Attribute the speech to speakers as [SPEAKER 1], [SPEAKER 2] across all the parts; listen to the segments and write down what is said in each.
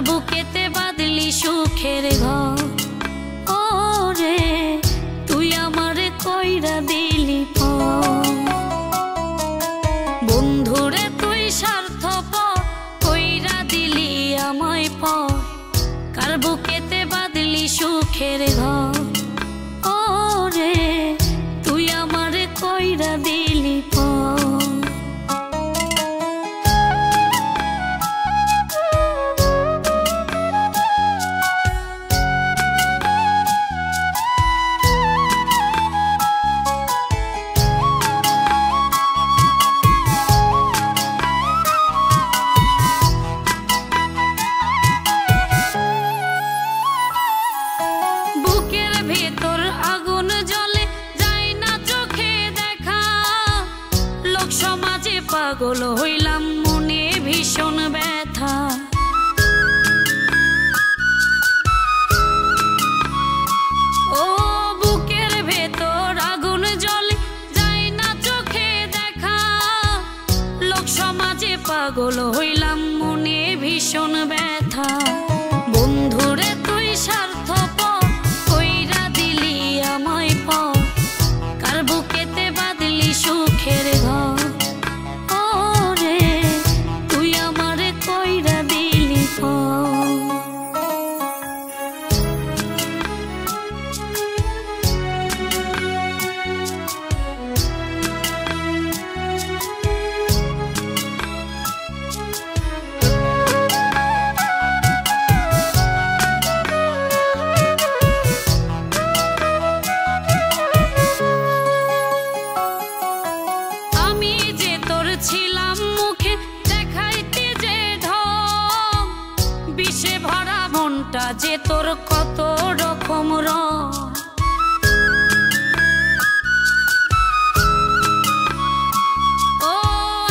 [SPEAKER 1] বুকেতে বাঁধলি সুখের ঘর। ওরে তুই আমারে কইরা দিলি পর, বন্ধুরে তুই স্বার্থপর কইরা দিলি আমায় পর। কার বুকেতে বাঁধলি সুখের ঘর। ওরে তুই আমারে কইরা দিলি পর। পাগল হইলাম মনে ভীষণ ব্যথা। ও বুকের ভেতর আগুন জ্বলে যায় না চোখে দেখা। লোক সমাজে পাগল হইলাম মনে ভীষণ ব্যথা। বন্ধুরে তুই স্বার্থপর কইরা দিলি আমায় পর। কার বুকেতে বাঁধলি সুখের ঘর। ছিলাম মুখে দেখাইতে যে ঢং, বিষে ভরা মনটা যে তোর কত রকম রং। ও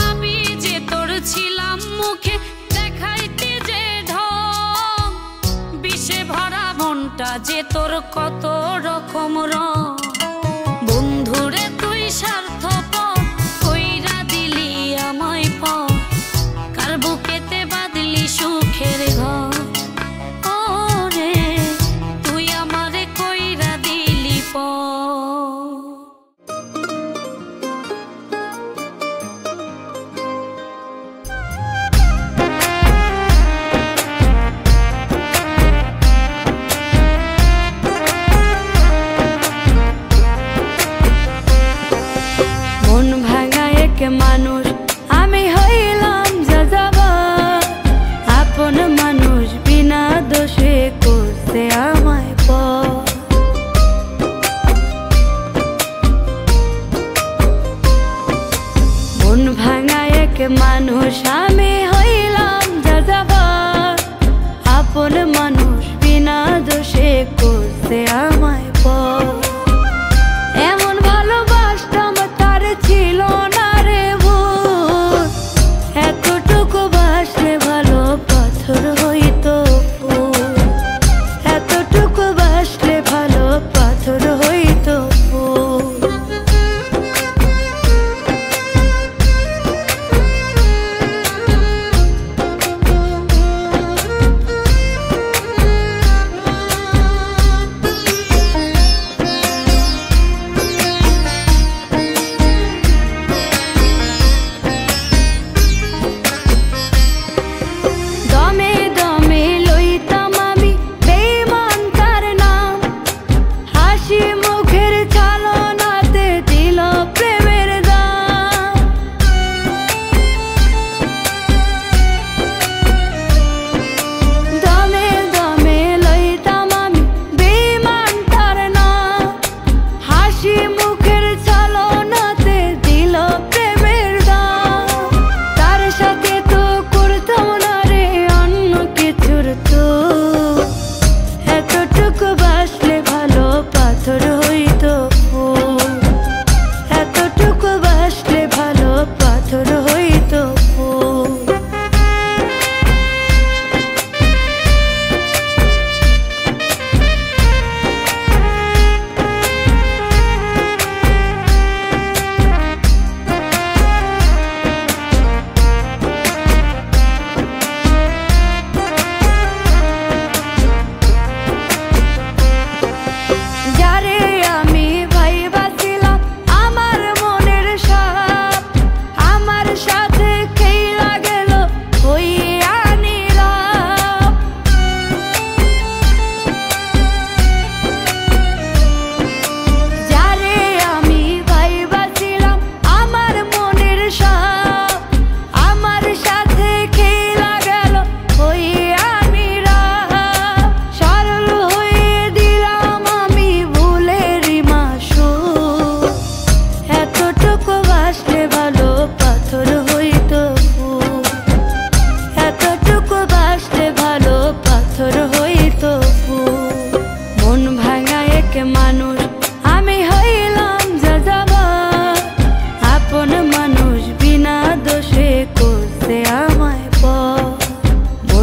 [SPEAKER 1] আমি যে তোর ছিলাম মুখে দেখাইতে যে ঢং, বিষে ভরা মনটা যে তোর কত রকম রং। বন্ধুরে তুই স্বার্থপর কইরা দিলি আমায় পর। কার বুকেতে বাঁধলি সুখের ঘর। ওরে তুই আমারে কইরা দিলি পর। মন ভাঙা এক মানুষ আমি হইলাম যাযাবর, আপন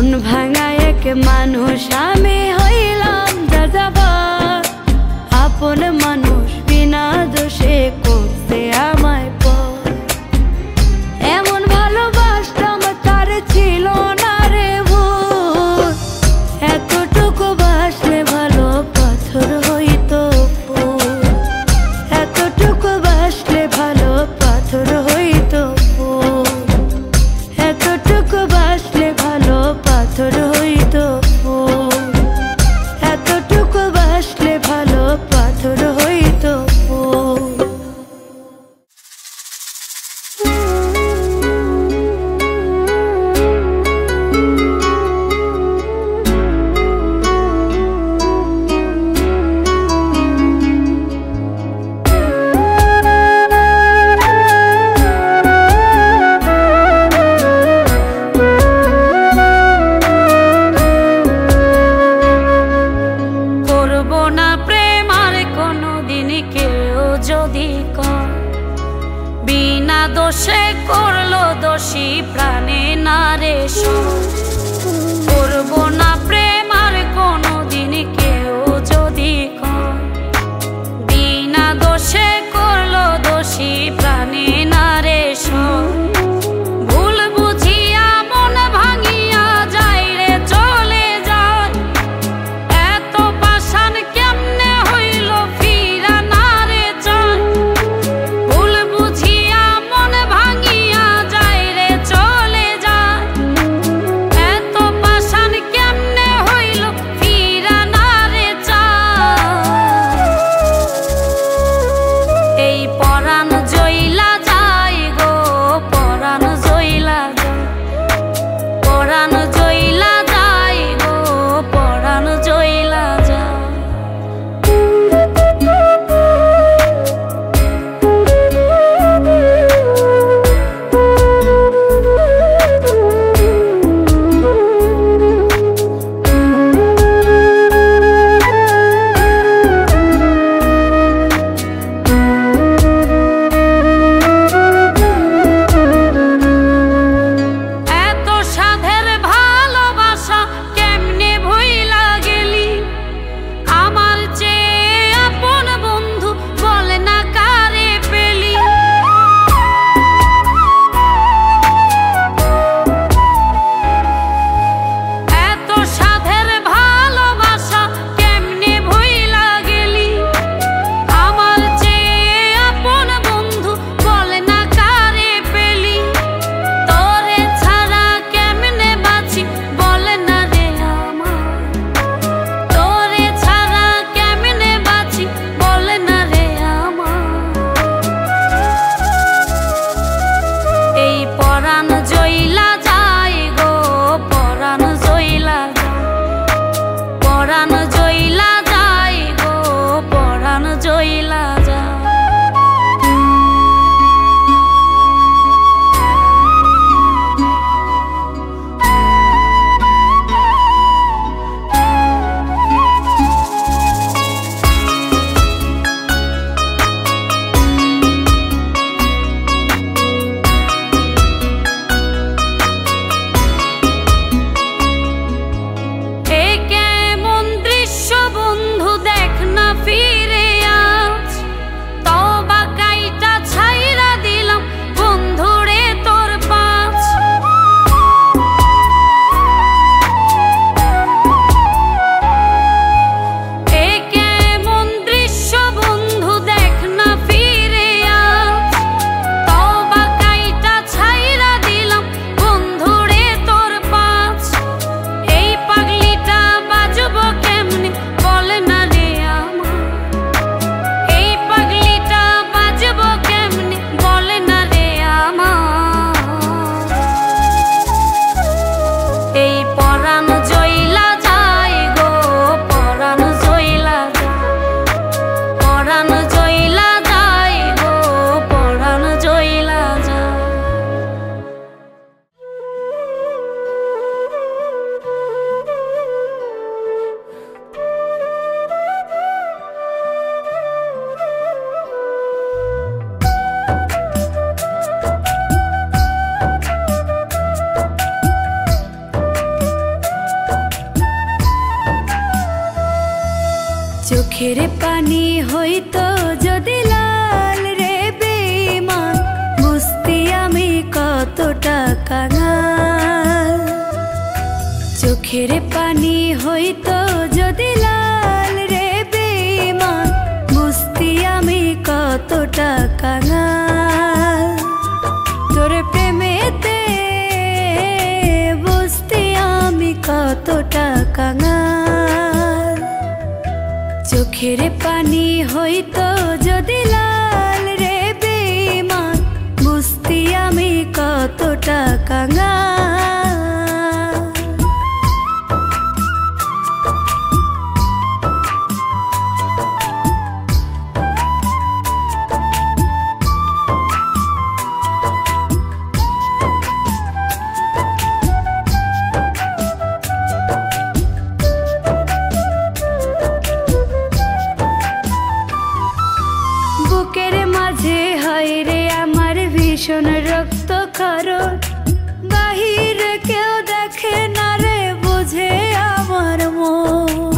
[SPEAKER 1] মন ভাঙা এক মানুষ আমি হইলাম যাযাবর, আপন মানুষ বিনা দোষে করছে আমায় পর। এমন ভালোবাসতাম তার ছিল না রে ভুল, এতটুকু বাসলে ভালো পাথর হইতো ফুল, এতটুকু বাসলে ভালো পাথর হইতো ফুল, এতটুকু বাসলে ভালো পাথর হইতো ফুল, এতটুকু বাসলে ভালো পাথর হইতো ফুল। করবো না প্রেম আর কোনোদিন কেউ যদি কয়, বিনা দোষে করলো দোষী প্রাণে না রে সয়। করবো না প্রেম আর কোনোদিন কেউ যদি কয়, বিনা দোষে করলো দোষী প্রাণে না রে সয়। ভুল বুঝিয়া মন ভাঙিয়া যায় রে চলে যায়, এত পাষাণ কেমনে হইল ফিরা না রে চায়। ভুল বুঝিয়া মন ভাঙিয়া যায় রে চলে যায়, চোখের পানি হইতো যদি লাল রে বেঈমান, বুঝতি আমি কতটা কাঙাল। চোখের পানি হইতো যদি লাল রে বেঈমান, বুঝতি আমি কতটা কাঙাল। তোর প্রেমেতে বুঝতি আমি কতটা কাঙাল। চোখের পানি হইতো যদি লাল রে বেঈমান, বুঝতি আমি কতটা কাঙাল। বুকের মাঝে হয় রে আমার ভীষণ রক্ত ক্ষরণ, বাহিরে কেউ দেখে না রে বুঝে আমার মন।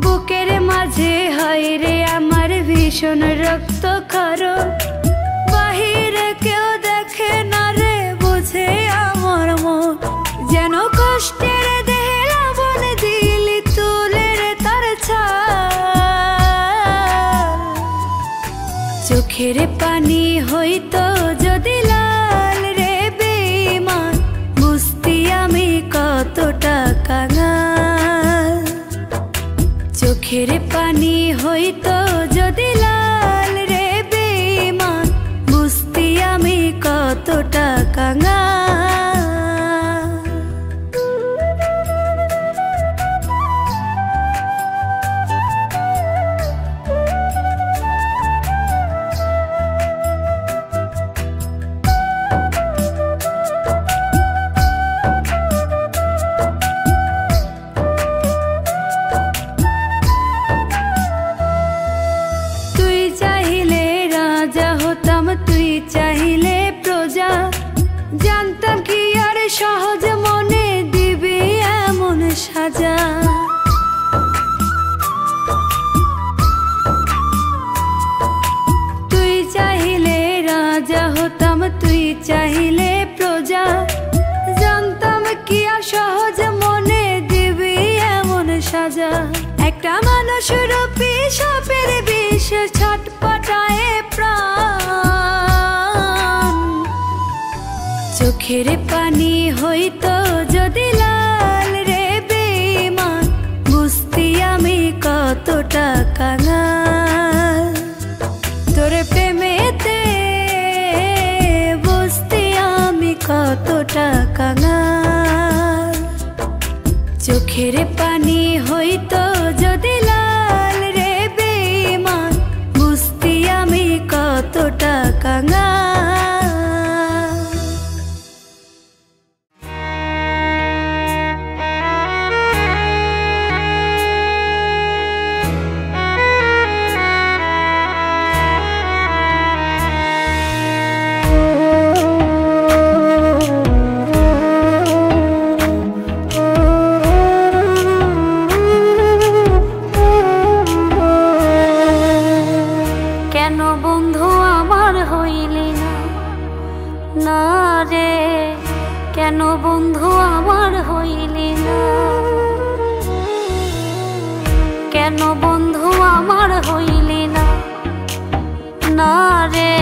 [SPEAKER 1] বুকের মাঝে হয় রে আমার ভীষণ রক্ত ক্ষরণ, বাহিরে কেউ দেখে না রে বুঝে আমার মন। যেন কষ্টের দেহে লবণ দিলি তুলে রে তার ছাল। চোখের পানি হইতো যদি লাল রে বেঈমান, বুঝতি আমি কতটা কাঙাল। চোখের পানি হইতো যদি লাল রে বেঈমান, বুঝতি আমি কতটা কাঙাল। তুই চাইলে রাজা হতাম, তুই চাইলে প্রজা, জানতাম কি আর সহজ মনে দিবি এমন সাজা। তুই চাইলে রাজা হতাম, তুই চাইলে প্রজা, জানতাম কি আর সহজ মনে দিবি এমন সাজা। একটা মানুষ রূপী সাপের বিষ ছটপটায় প্রাণ। চোখের পানি হইতো যদি লাল রে বেঈমান, বুঝতি আমি কতটা কাঙাল। তোর প্রেমেতে বুঝতি আমি কতটা কাঙাল। চোখের পানি হইতো যদি লাল রে বেঈমান, বুঝতি আমি কতটা কাঙাল। কেন বন্ধু আমার হইলি না, না রে কেন বন্ধু আমার হইলি না। কেন বন্ধু আমার হইলি না, না রে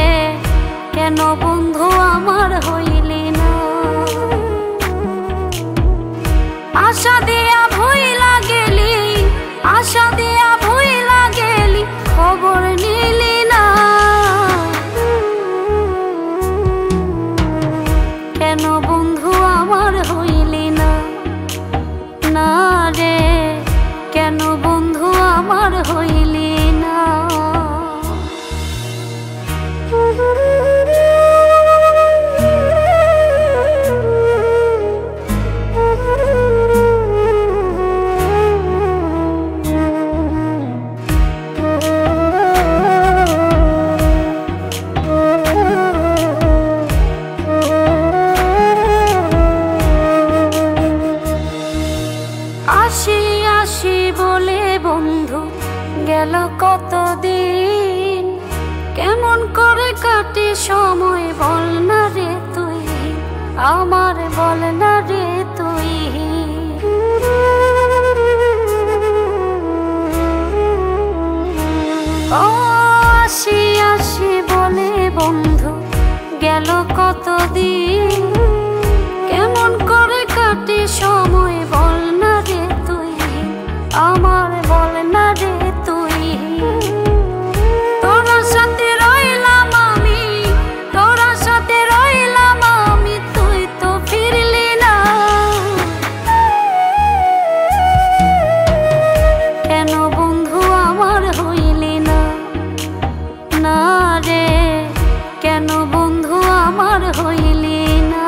[SPEAKER 1] কেন বন্ধু আমার হইলি না। আশা দিয়া ভুইলা গেলি, আশা দিয়া ভুইলা গেলি, খবর নিলি না। কেন বন্ধু আমার হইলি না, না রে কেন বন্ধু আমার কতদিন কেমন করে কাটে সময় বল না রে তুই আমার, বল না রে তুই। তোর সাথে রইলাম আমি, তোর সাথে রইলাম আমি, তুই তো ফিরলি না। কেন বন্ধু আমার হইলি না, না রে কেন বন্ধু আমার হইলি না।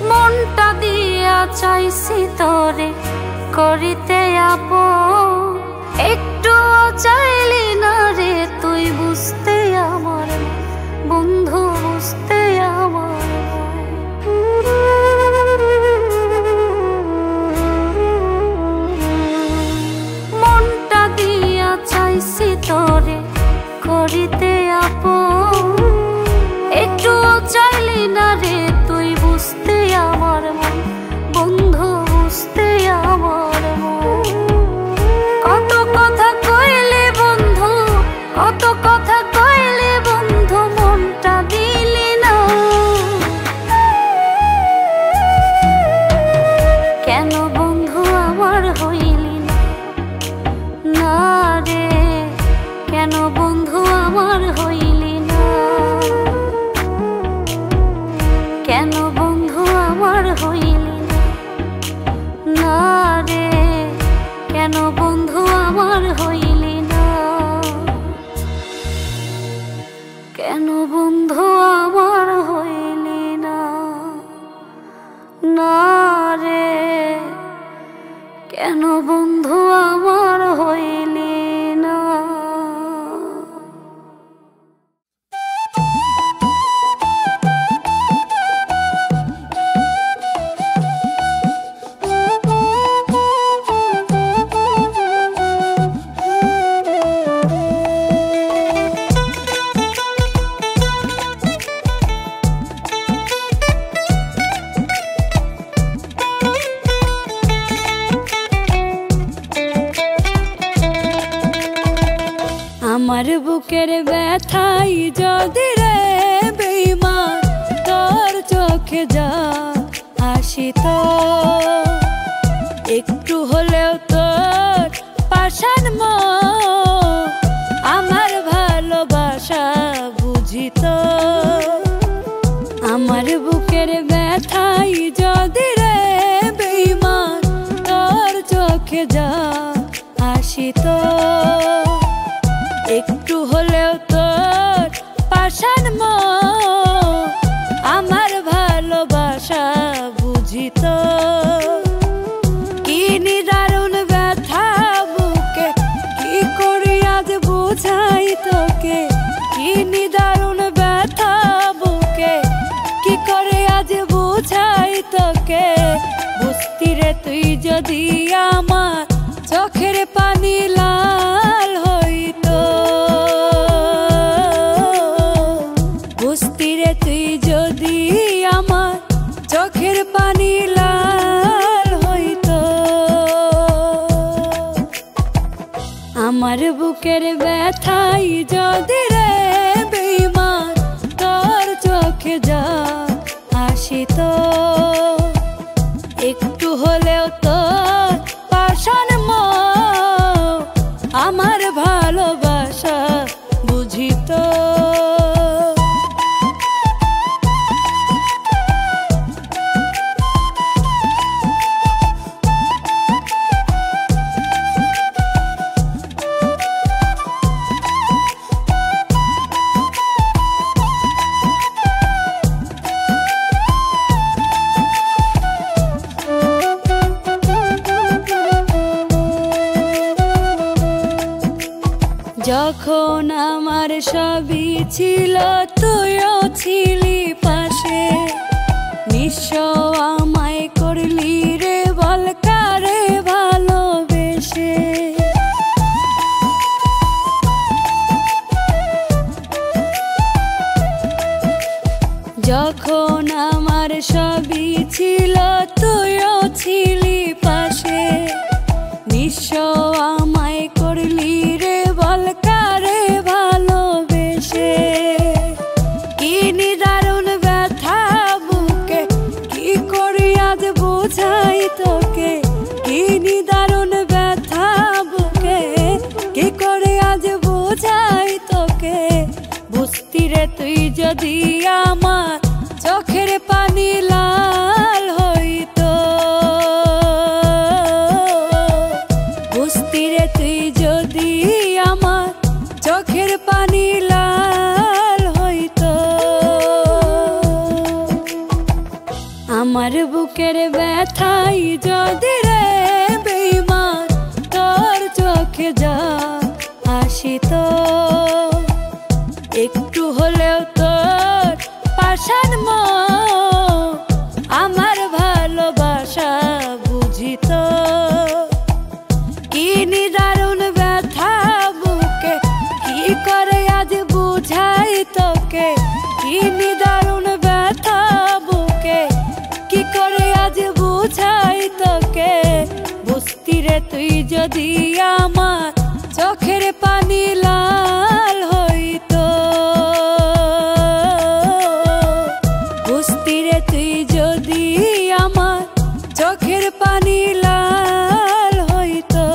[SPEAKER 1] মনটা দিয়া চাইছি তোরে করিতে আপন, একটু চাইলি না রে তুই বুঝতে আমার বন্ধু, বুঝতে আমার। মনটা দিয়া চাইছি তোরে করিতে আপন, একটু চাইলি না রে তুই বুঝতে আমার মন, বন্ধু বুঝতে আমার মন। কত কথা কইলে বন্ধু, কত কথা কইলে বন্ধু, মনটা দিলি না। কেন বন্ধু আমার হইলি না, না রে কেন বন্ধু আমার হইলি না। কেন বন্ধু আমার হইলি না, না রে কেন বন্ধু আমার হইলি না। কেন বন্ধু আমার হইলি না, না রে কেন বন্ধু আমার হইলি না। আমার বুকের ব্যথাই যদি রে বেঈমান তোর চোখে যা আসিত, একটু হলেও তোর পাষাণ মন আমার ভালোবাসা বুঝিত। আমার বুকের ব্যথাই যদি রে বেঈমান তোর চোখে যা আসিত, একটু হলেও তোর পাষাণ মন আমার ভালোবাসা বুঝিত। কি নিদারুণ ব্যথা বুকে, কি করি আজ বুঝাই তোকে। কি নিদারুণ ব্যথা বুকে, কি করে আজ বুঝাই তোকে। বুঝতি রে তুই যদি আমার চোখের পানি লাল হইতো, বুঝতি রে তুই যদি আমার চোখের পানি লাল হইতো। আমার বুকের ব্যথাই যদি রে বেঈমান তোর চোখে যা আসিত, একটু হলেও তোর পাষাণ মন আমার ভালোবাসা বুঝিত। যখন আমার সবই ছিল তুইও ছিলি পাশে, নিঃস্ব আমায় করলি রে বল কার পাশে নিঃস্ব আমায় করলি রে বল কারে ভালোবেসে। কি নিদারুণ ব্যথা বুকে কি করি আজ বুঝাই তোকে, কি নিদারুণ ব্যথা বুকে কি করে আজ বুঝাই তোকে। বুঝতি রে তুই যদি আমার চোখের পানি লাল হইতো, বুঝতি রে তুই যদি আমার চোখের পানি লাল হইতো। আমার বুকের ব্যথাই যদি রে বেঈমান তোর চোখে যা আসিতো, একটু হলেও তোর পাষাণ মন আমার ভালোবাসা বুঝিতো। কি নিদারুণ ব্যথা বুকে কি করে আজ বুঝাই তোকে, কি নিদারুণ ব্যথা বুকে কি করে আজ বুঝাই তোকে। বুঝতি রে তুই যদি আমার চোখের পানি লাল হইতো, বুঝতি রে তুই যদি আমার চোখের পানি লাল হইতো।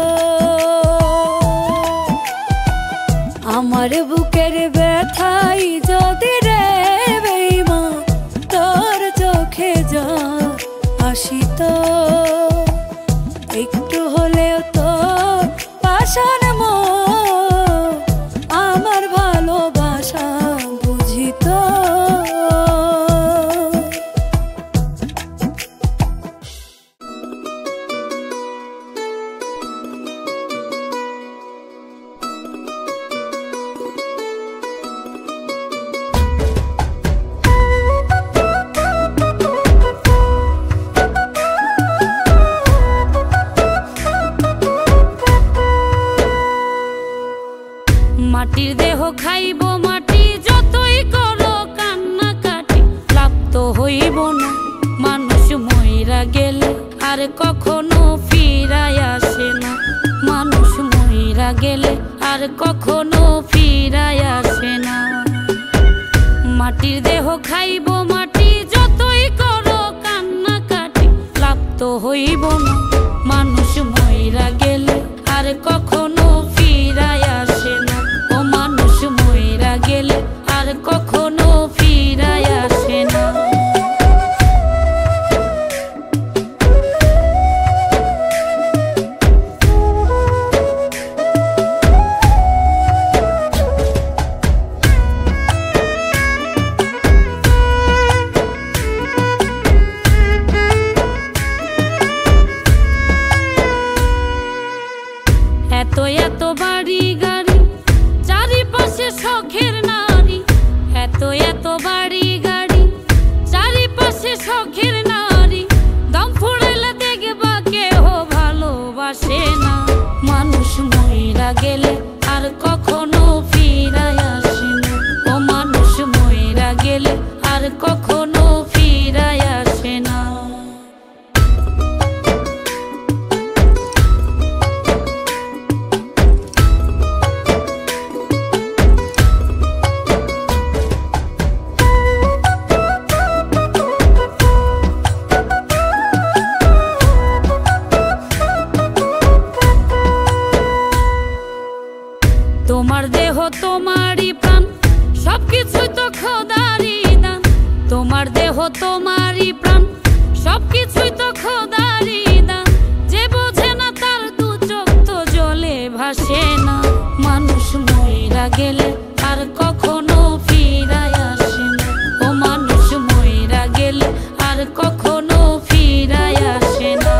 [SPEAKER 1] আমার বুকের ব্যথাই যদি রে বেঈমান তোর চোখে জল আসিতো, একটু হলেও তোর পাষাণ মন আমার ভালোবাসা বুঝিতো। মাটির দেহ খাইব মাটি যতই করো কান্নাকাটি, লাভ তো হইব না মানুষ মইরা গেলে আর কখনো ফিরায় আসে না। মানুষ মইরা গেলে আর কখনো ফিরায় আসে না। মাটির দেহ খাইব মাটি যতই করো কান্নাকাটি, লাভ তো হইব না মানুষ মইরা গেলে আর কখনো ফিরায় আসে না। ও মানুষ মইরা গেলে আর কখনো ফিরায় আসে না। এত এত বাড়ি গাড়ি চারিপাশে শখের নারী, এত এত বাড়ি গাড়ি চারিপাশে শখের নারী, দম ফুরাইলে দেখবা কেহ ভালোবাসে না। মানুষ মইরা গেলে আর কখনো ফিরায় আসে না। ও মানুষ মইরা গেলে আর কখনো ফিরায় আসে না। তোমার দেহ তোমারই প্রাণ সবকিছুই তো খোদারই দান, তোমার দেহ তোমারই প্রাণ সবকিছুই তো খোদারই দান। যে বোঝে না তার দু চোখ তো জলে ভাসে না। মানুষ মইরা গেলে আর কখনো ফিরায় আসে না। ও মানুষ মইরা গেলে আর কখনো ফিরায় আসে না।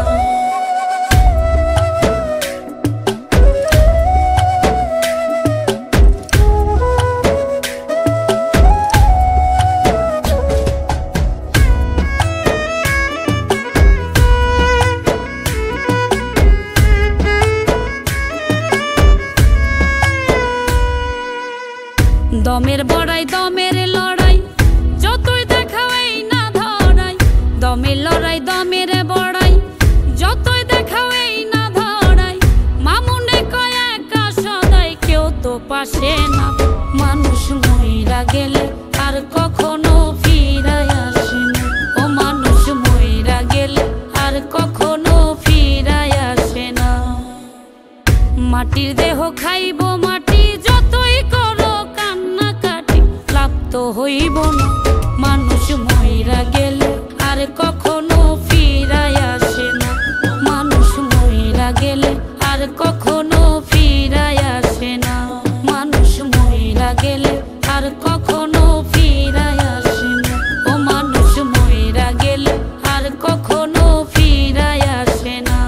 [SPEAKER 2] মাটির দেহ খাইব মাটি, যতই করো কান্নাকাটি লাভ তো হইব না। মানুষ মইরা গেলে আর কখনো ফিরায় আসে না, মানুষ মইরা গেলে আর কখনো ফিরায় আসে না, মানুষ মইরা গেলে আর কখনো ফিরায় আসে না, ও মানুষ মইরা গেলে আর কখনো ফিরায় আসে না।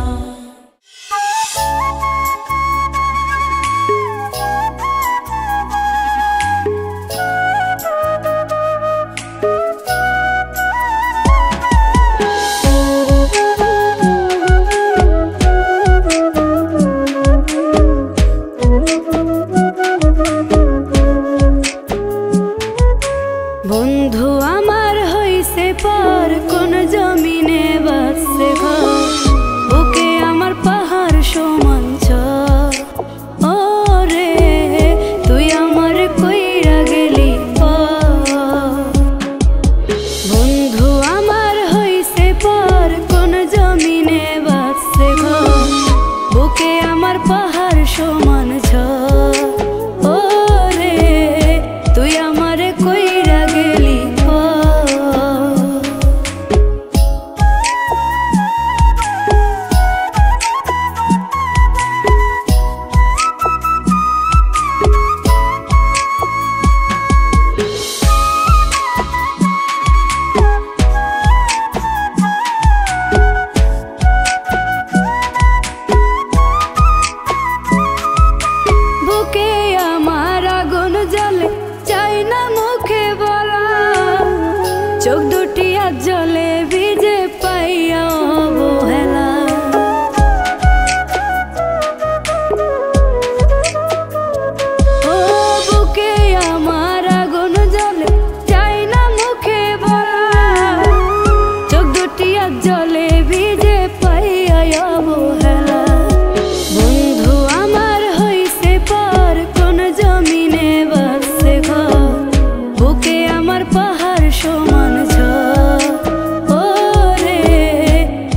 [SPEAKER 1] বন্ধু আমার হইছে পর কোন জমিনে বাসছে ঘর, বুকে আমার পাহাড় সমান ঝড়। ও রে তুই আমার কইরা গেলি পর, বন্ধু আমার হইছে পর কোন জমিনে বাসছে ঘর, বুকে আমার পাহাড় সমান ঝড়। ও রে তুই আমার কইরা গেলি বুকে আমার আগুন জ্বলে চাই না মুখে বলা, চোখ দুটি আজ জ্বলে ভিজে পাইয়া অবহেলা। ও বুকে আমার আগুন জ্বলে চাই না মুখে বলা, চোখ দুটি আজ জ্বলে ভিজে পাইয়া অবহেলা। বন্ধু আমার হইছে পর কোন জমিনে বাসছে ঘর, বুকে আমার পাহাড় সমান ঝড়। ও রে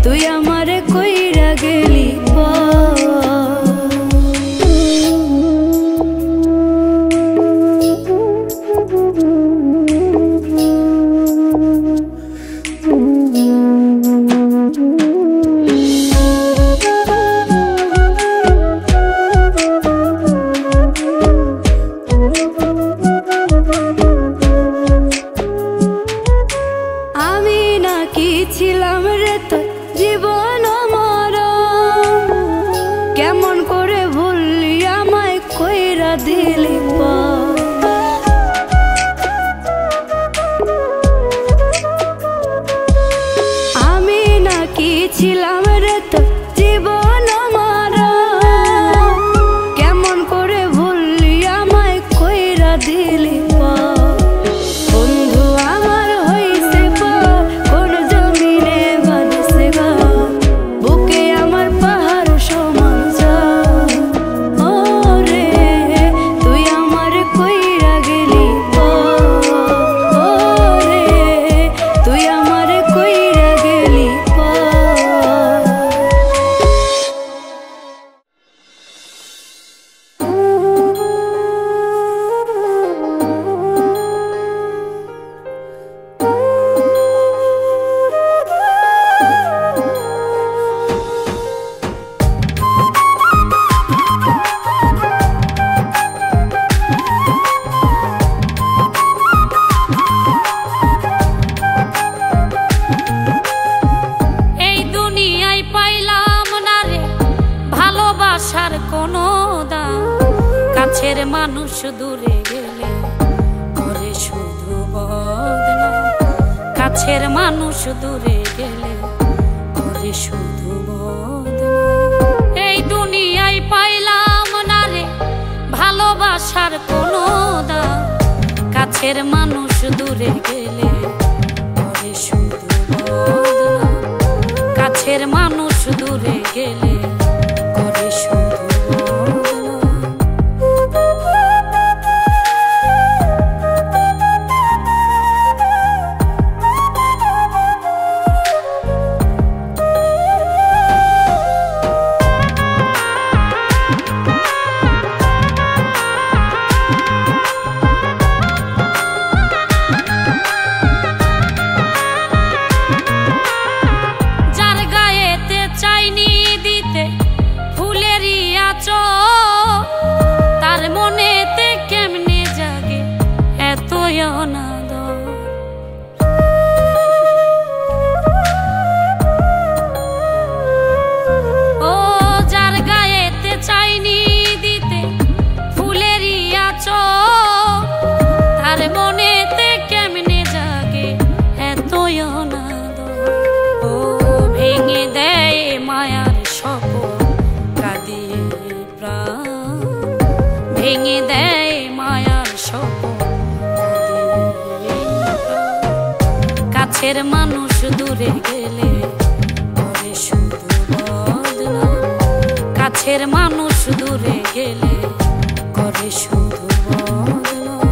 [SPEAKER 1] তুই আমারে কইরা গেলি আমি নাকি ছিলাম রে তোর জীবন মরণ, কেমন করে ভুললি আমায় কইরা দিলি পর। আমি নাকি ছিলাম রে তোর জীবন মরণ, কেমন করে ভুললি আমায় কইরা দিলি পর। বন্ধু আমার হইছে পর কোন জমিনে বাঁধছে ঘর, বুকে আমার পাহাড় সমান ঝড়। ও রে তুই আমার কইরা গেলি পর, ও রে তুই আমার কইরা গেলি পর।
[SPEAKER 2] এই দুনিয়ায় পাইলাম না রে ভালোবাসার কোনো দাম, কাছের মানুষ দূরে গেলে করে শুধু বদনাম, কাছের মানুষ দূরে গেলে করে শুধু বদনাম। এই দুনিয়ায় পাইলাম না রে ভালোবাসার কোনো দাম, কাছের মানুষ দূরে গেলে করে শুধু বদনাম, কাছের মানুষ দূরে গেলে করে শুধু বদনাম। স্বপন কাঁদিয়ে প্রাণ ভেঙে দেয় মায়ার স্বপন কাঁদিয়ে প্রাণ। কাছের মানুষ দূরে গেলে করে শুধু বদনাম, কাছের মানুষ দূরে গেলে করে শুধু বদনাম।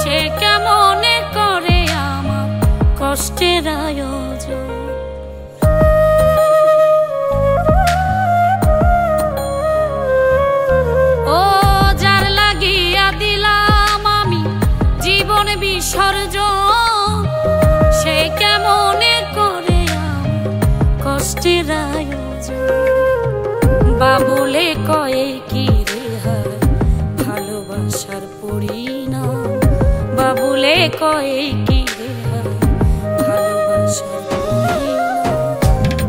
[SPEAKER 2] সে কেমনে করে আমার কষ্টের আয়োজন, ও যার লাগিয়া দিলাম আমি জীবন বিসর্জন, সে কেমনে করে আমার কষ্টের আয়োজন। বাবুলে কয়ে কি রে হায় ভালোবাসার পরিণাম, বাবুলে কয়ে কি রে হায় ভালোবাসার পরিণাম।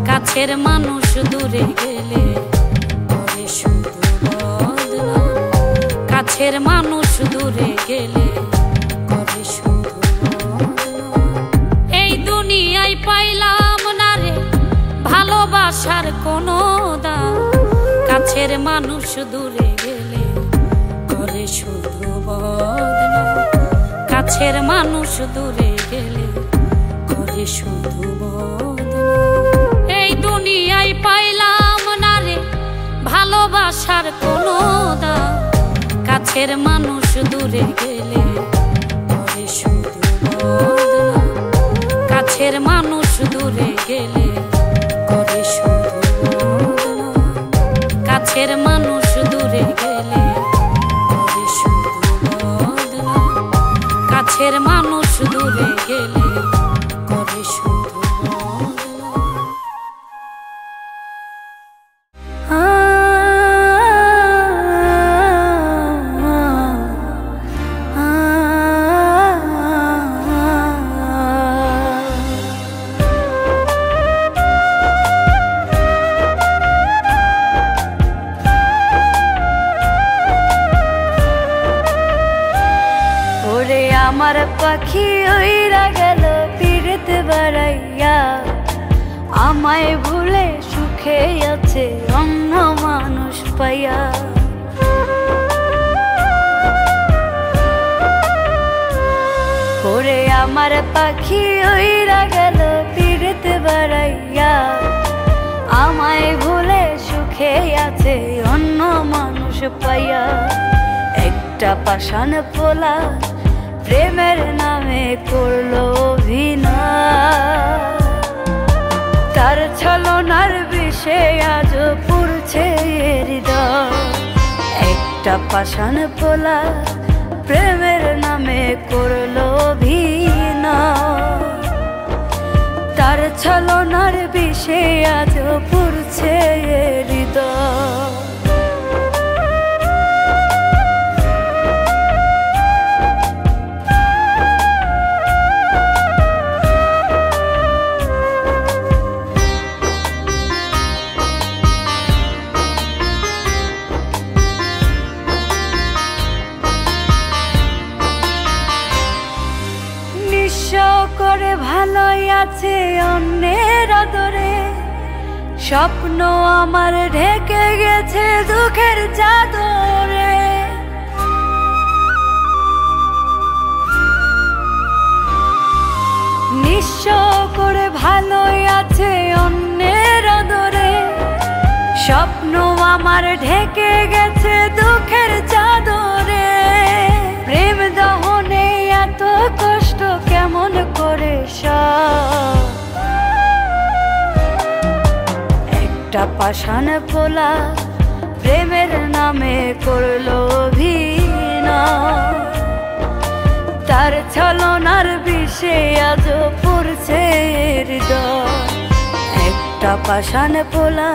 [SPEAKER 2] কাছের মানুষ দূরে গেলে করে শুধু বদনাম, কাছের মানুষ দূরে গেলে করে শুধু বদনাম। এই দুনিয়ায় পাইলাম না রে ভালোবাসার কোনো দাম, কাছের মানুষ দূরে গেলে করে শুধু বদনাম, কাছের মানুষ দূরে গেলে করে শুধু বদনাম। এই দুনিয়ায় পাইলাম না রে ভালোবাসার কোনো দাম, কাছের মানুষ দূরে গেলে করে শুধু বদনাম, কাছের মানুষ দূরে গেলে করে শুধু বদনাম, কাছের মানুষ দূরে গেলে করে শুধু বদনাম, কাছের মানুষ দূরে গেলে করে শুধু বদনাম।
[SPEAKER 1] আমার পাখি উইরা গেল পিরিত বাড়াইয়া, আমায় ভুলে সুখে আছে অন্য মানুষ পাইয়া। ওরে আমার পাখি উইরা গেল পিরিত বাড়াইয়া, আমায় ভুলে সুখে আছে অন্য মানুষ পাইয়া। একটা পাষাণ পোলা প্রেমের নামে করলো অভিনয়, তার ছলনার বিষে আজ পুরছে হৃদয়। একটা পাষাণ পোলা প্রেমের নামে করলো অভিনয়, তার ছলনার বিষে আজ পুরছে হৃদয়। করে ভালোই আছে অন্যের আদরে, স্বপ্ন আমার ঢেকে গেছে দুঃখের চাদরে। নিঃস্ব করে ভালোই আছে অন্যের আদরে, স্বপ্ন আমার ঢেকে গেছে দুঃখের চাদরে। প্রেম দহনে এত কষ্ট কেমন করে সব, একটা পাষাণ পোলা প্রেমের নামে করলো অভিনয়, তার ছলনার বিষে আজ পুরছে হৃদয়। একটা পাষাণ পোলা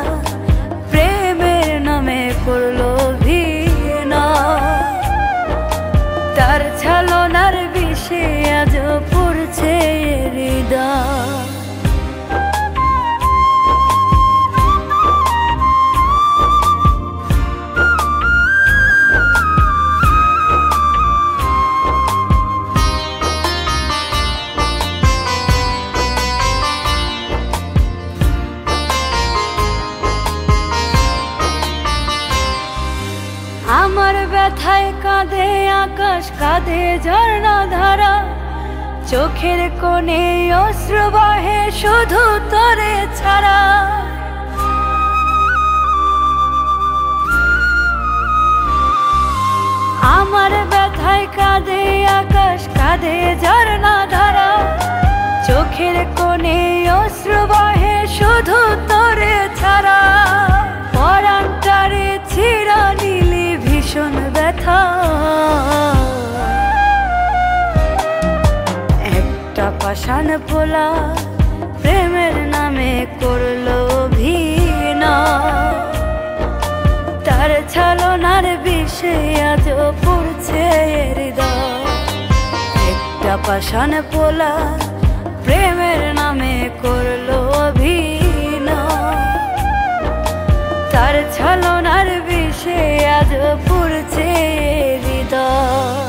[SPEAKER 1] ব্যথায় কাঁদে আকাশ, কাঁদে ঝর্ণা ধারা, চোখের কোণে অশ্রু বহে শুধু তোরে ছাড়া। আমার ব্যথায় কাঁদে আকাশ, কাঁদে ঝর্ণা ধারা, চোখের কোণে অশ্রু বহে শুধু তোরে ছাড়া। পরাণটারে ছিঁড়া নিলি ভীষণ ব্যথা, একটা পাষাণ পোলা প্রেমের নামে করলো অভিনয়। তার ছলনার বিষে আজও পড়ছে হৃদয়। একটা পাষাণ পোলা প্রেমের নামে করলো অভিনয়, তার ছলনার বিষে আজও পড়ছে হৃদয়।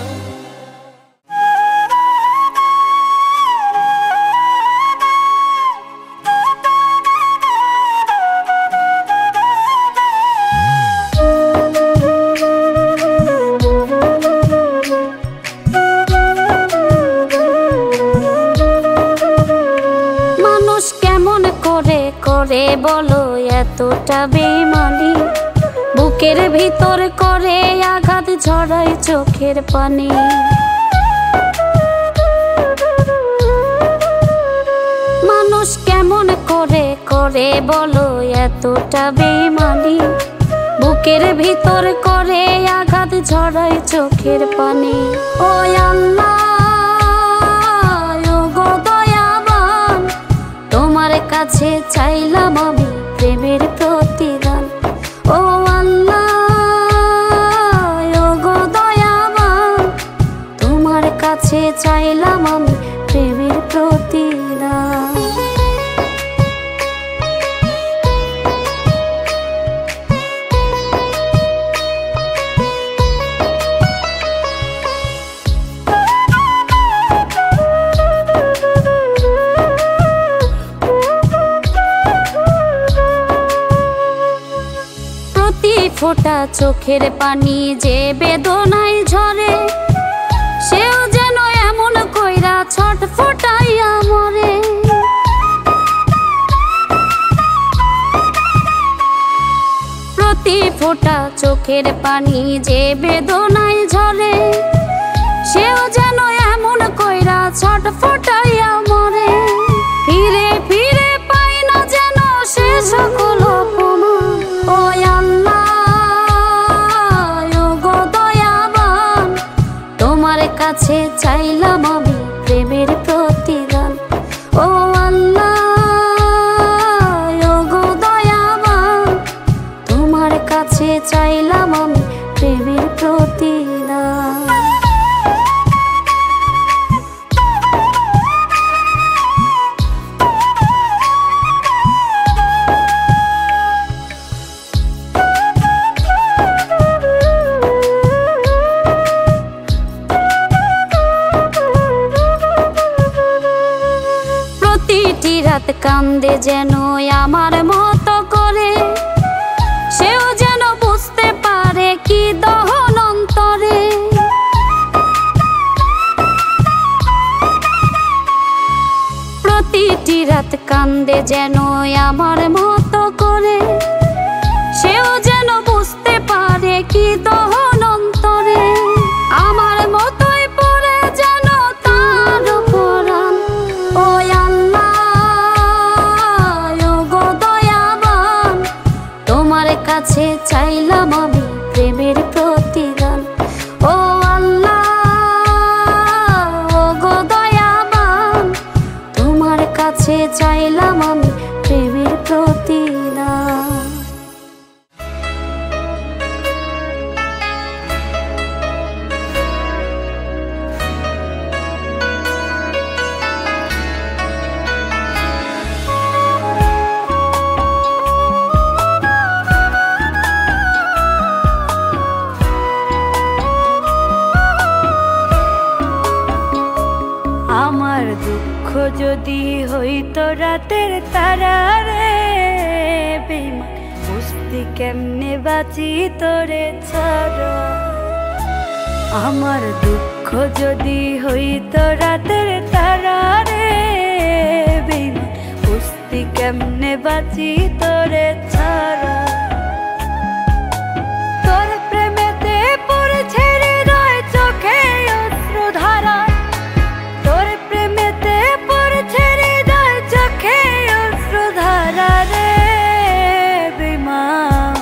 [SPEAKER 2] করে বলো এতটা বেমানি, বুকের ভিতর করে আঘাত ঝরায় চোখের পানি। মানুষ কেমন করে করে বলো এতটা বেমানি, বুকের ভিতর করে আঘাত ঝরায় চোখের পানি। ও আল্লাহ কাছে চাইলাম আমি প্রেমের প্রতিদান। ও আল্লাহ ও গো দয়াবান, তোমার কাছে চাইলাম আমি প্রেমের প্রতিদান। ফোটা চোখের পানি যে বেদনায় ঝরে, সেও যেন এমন কইরা ছটফটাইয়া মরে। প্রতি ফোটা চোখের পানি যে বেদনায় ঝরে, সেও যেন এমন কইরা ছটফটাইয়া মরে। ফিরে ফিরে পাই না যেন সে সকল অপমান। ও আল্লাহ কাছে চাইলাম আমি প্রেমের প্রতিদান। ও আল্লাহ ও গো দয়াবান, তোমার কাছে চাইলাম আমি প্রেমের প্রতিদান। রাত কান্দে যেন আমার মতো করে, সেও যেন বুঝতে পারে কি দহন অন্তরে। প্রতিটি রাত কান্দে যেন আমার মতো করে, সেও যেন বুঝতে পারে কি দহন অন্তরে। আমার মতোই পড়ে যেন তার পরাণ। ও কাছে চাইলাম আমি প্রেমের প্রতিদান। ও আল্লাহ ও গো দয়াবান, তোমার কাছে চাইলাম আমি প্রেমের প্রতিদান।
[SPEAKER 1] আমার দুঃখ যদি হইতো রাতের তারা রে বেঈমান, বুঝতি কেমনে বাঁচি তোরে ছাড়া। আমার দুঃখ যদি হইতো রাতের তারা রে বেঈমান, বুঝতি কেমনে বাঁচি তোরে ছাড়া। তোর প্রেমেতে পড়েছে হৃদয় চোখে অশ্রুধারা, তোর প্রেমেতে পড়েছে হৃদয় চোখে অশ্রুধারা রে বেঈমান,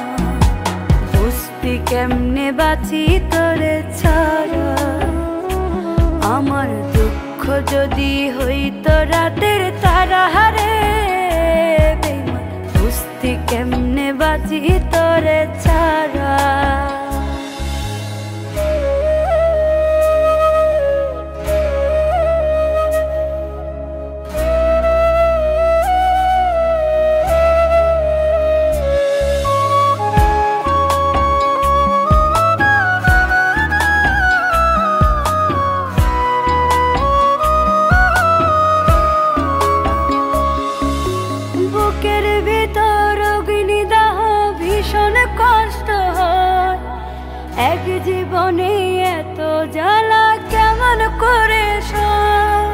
[SPEAKER 1] বুঝতি কেমনে বাঁচি তোরে ছাড়া। আমার দুঃখ যদি হইতো রাতের তারা রে বেঈমান, বুঝতি কেমনে বাঁচি তোরে ছাড়া। বুকের ভিতর অগ্নিদাহ ভীষণ কষ্ট হয়, এক জীবনে এত জ্বালা কেমন করে সয়।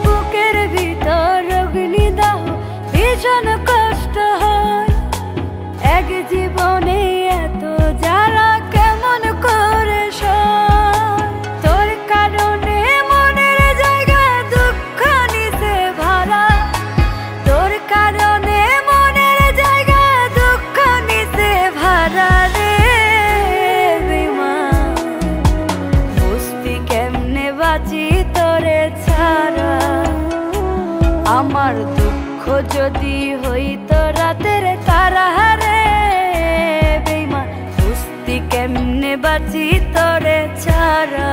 [SPEAKER 1] বুকের ভিতর অগ্নিদাহ ভীষণ কষ্ট হয়, এক জীবনে এত জ্বালা কেমন করে সয়। তোর কারণে মনের জায়গা দুঃখ নিতে ভরা, তোর কারণে মনের জায়গা দুঃখ নিতে ভরা রে বেঈমান, বুঝতি কেমনে বাঁচি তোরে ছাড়া। আমার দুঃখ যদি হইতো রাতের তারা রে বেঈমান, বুঝতি কেমনে বাঁচি তোরে ছাড়া।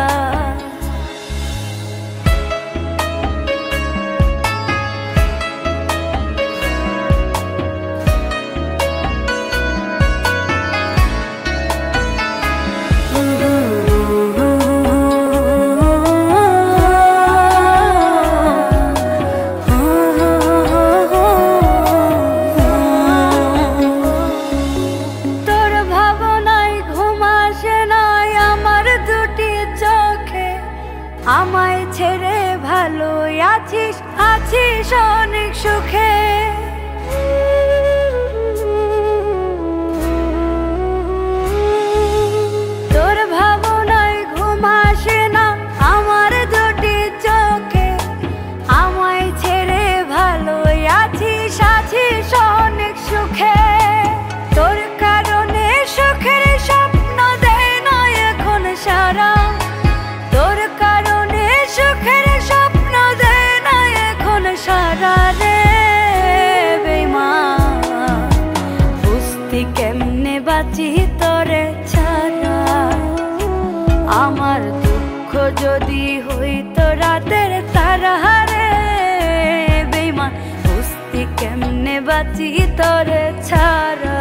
[SPEAKER 1] তোর ভাবনায় ঘুম আসে নাই আমার দুটি চোখে, আমায় ছেড়ে ভালো আছিস আছিস অনেক সুখে। তোর ভাবনায় ঘুম আসে না আমার দুটি চোখে, আমায় ছেড়ে ভালো আছিস আছিস অনেক সুখে। তোর কারণে সুখের স্বপ্ন দেয় না এখন সারা, তোর কারণে সুখের স্বপ্ন দেয় না এখন সারা রে বেঈমান, বুঝতি কেমনে বাঁচি তোরে ছাড়া। আমার দুঃখ যদি হইতো রাতের তারা রে বেঈমান, বুঝতি কেমনে বাঁচি তোরে ছাড়া।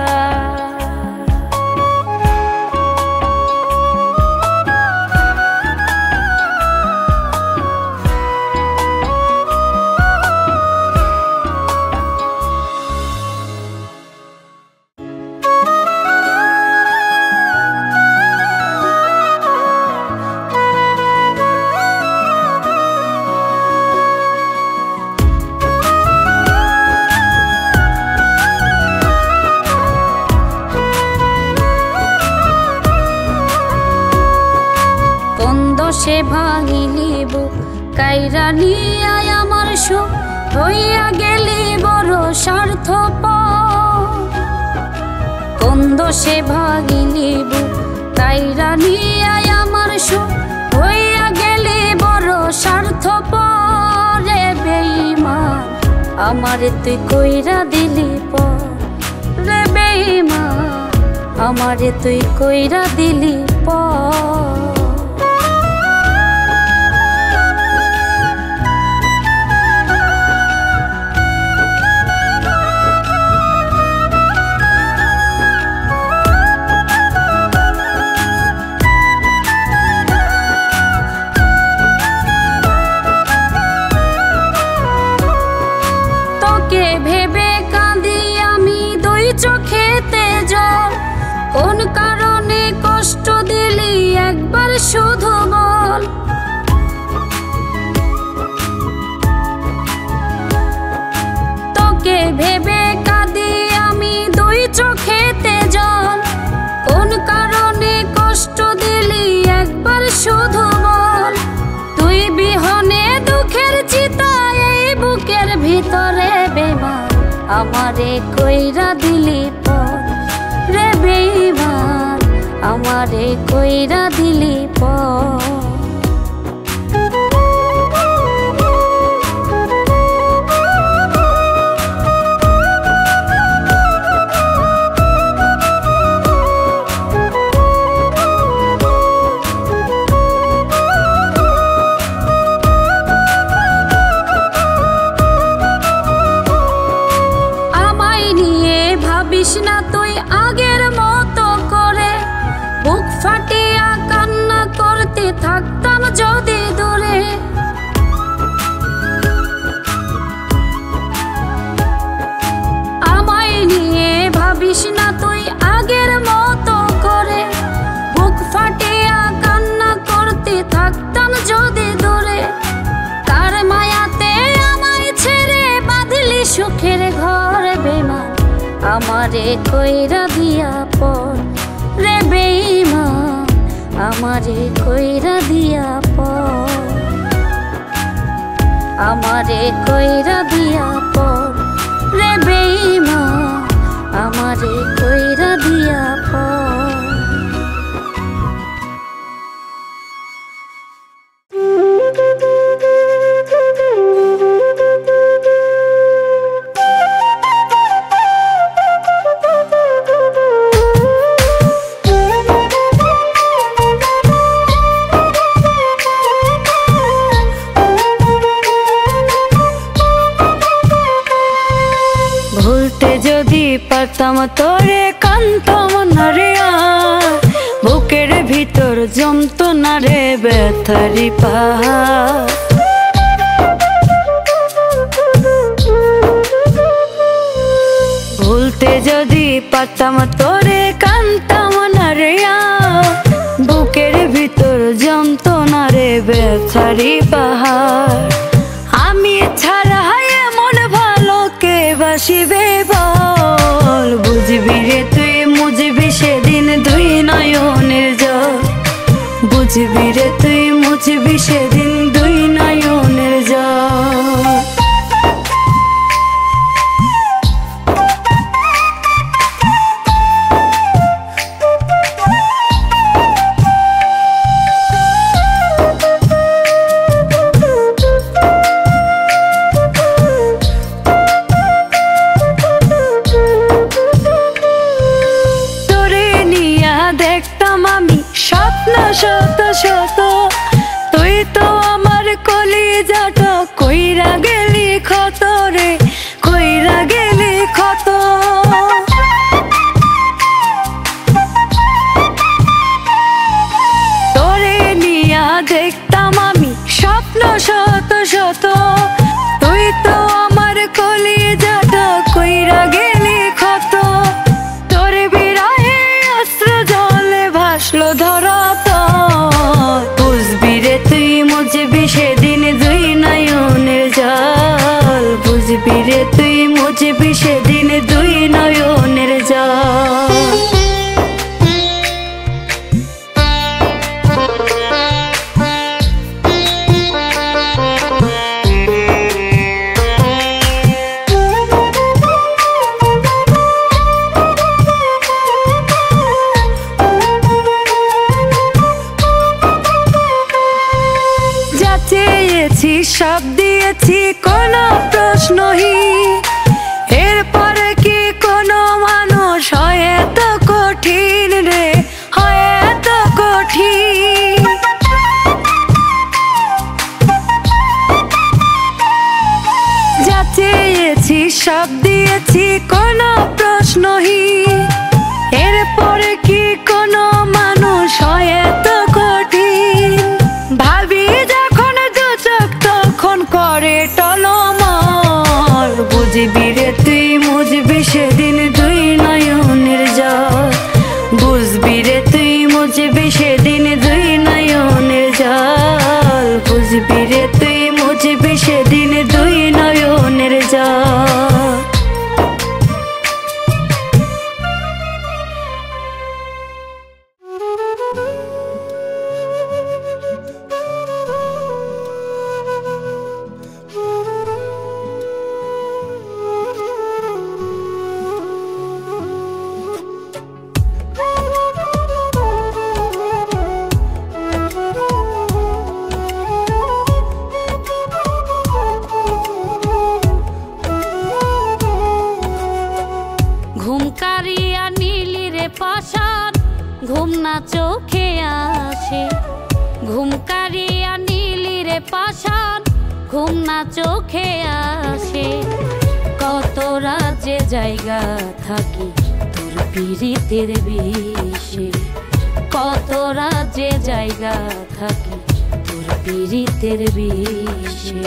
[SPEAKER 2] সে ভাঙিলি বুক কাইরা নিয়া আমার সুখ, হইয়া গেলি বড় স্বার্থপর। কোন দোষে ভাঙিলি বুক কাইরা নিয়া আমার সুখ, হইয়া গেলি বড় স্বার্থপর রে বেঈমান, আমারে তুই কইরা দিলি পর রে বেঈমান, আমারে তুই কইরা দিলি পর। তোকে ভেবে কাঁদি আমি দুই চোখ ভেবে কাঁদি আমি দুই চোখেতে জল। কোন কারণে কষ্ট দিলি একবার শুধু বল। তুই বিহনে দুঃখের চিতায় এই বুকের ভিতরে বেমান, আমারে কইরা দিলি পর রে বেঈমান, আমারে কইরা দিলি পর।
[SPEAKER 1] না তুই আগের মতো করে, বুক ফাটিয়া কান্না করতে থাকতাম যদি দূরে। আমায় নিয়ে ভাবিস না তুই আগের মতো করে, বুক ফাটিয়া কান্না করতে থাকতাম যদি দূরে। তার মায়াতে আমায় ছেড়ে বাঁধলি সুখের ঘর বেমান, আমারে কইরা দিয়া পর রে বেঈমান, আমারে কইরা দিয়া পর, আমারে কইরা দিয়া পর রে বেঈমান, আমারে কইরা দিয়া পর। পারতাম তোরে কান্তম না রে, বুকের ভিতর জমতো না রে ব্যথারি পাহাড়। ভুলতে যদি পারতাম তোরে কান্তম না রে, বুকের ভিতর জমতো না রে ব্যথারি পাহাড়। আমি ছাড়া এমন ভালো কে বাসিবে বল, বুঝবি রে তুই মুঝবি সেদিন দুই নয়নের জল, বুঝবি রে তুই মুঝবি সেদিন দুই নয়নের জল। শত শত তুই তো আমার কলিজাটা কইরা গেলি ক্ষত রে, কইরা গেলি ক্ষত। তোরে নিয়া দেখতাম আমি স্বপ্ন শত শত, তুই তো আমার কলিজাটা কইরা গেলি ক্ষত। তোর বিরহে অস্ত্র জলে ভাসলো ধরা, বুঝবি রে তুই মুঝবি সেদিন দুই নয়নের জল, বুঝবি রে তুই মুঝবি সেদিন দুই নয়নের জল। সব দিয়েছি কোনো প্রশ্নহীন, এরপরে কি কোনো মানুষ হয় এত কঠিন রে, হয় এত কঠিন। যা চেয়েছি সব দিয়েছি কোনো প্রশ্নহীন, এরপরে কি কোনো মানুষ হয় এত কঠিন। ভাবি যখন দু চোখ তখন করে টলমল, বুঝবি রে তুই মুঝবি সেদিন দুই নয়নের জল, বুঝবি রে তুই মুঝবি সেদিন দুই নয়নের জল, বুঝবি রে তুই মুঝবি সেদিন দুই নয়নের জল।
[SPEAKER 2] না চোখে আসে, ঘুম কারিয়া নীলি রে পাষাণ, ঘুম না চোখে আসে। কত রাজ্যে জায়গা থাকি তোর পীড়িতের বিষে, কত রাজ্যে জায়গা থাকি তোর পীড়িতের বিষে।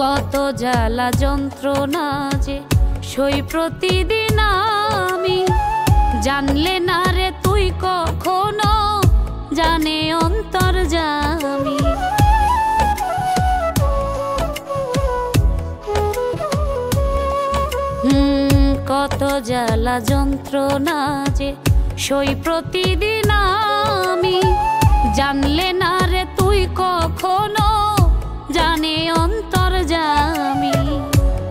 [SPEAKER 2] কত জ্বালা যন্ত্রণা যে সই প্রতিদিন আমি, জানলে না রে তুই কখনো জানে অন্তর্যামী। কত জ্বালা যন্ত্রণা যে সই প্রতিদিন আমি, জানলে না রে তুই কখনো জানে অন্তর্যামী।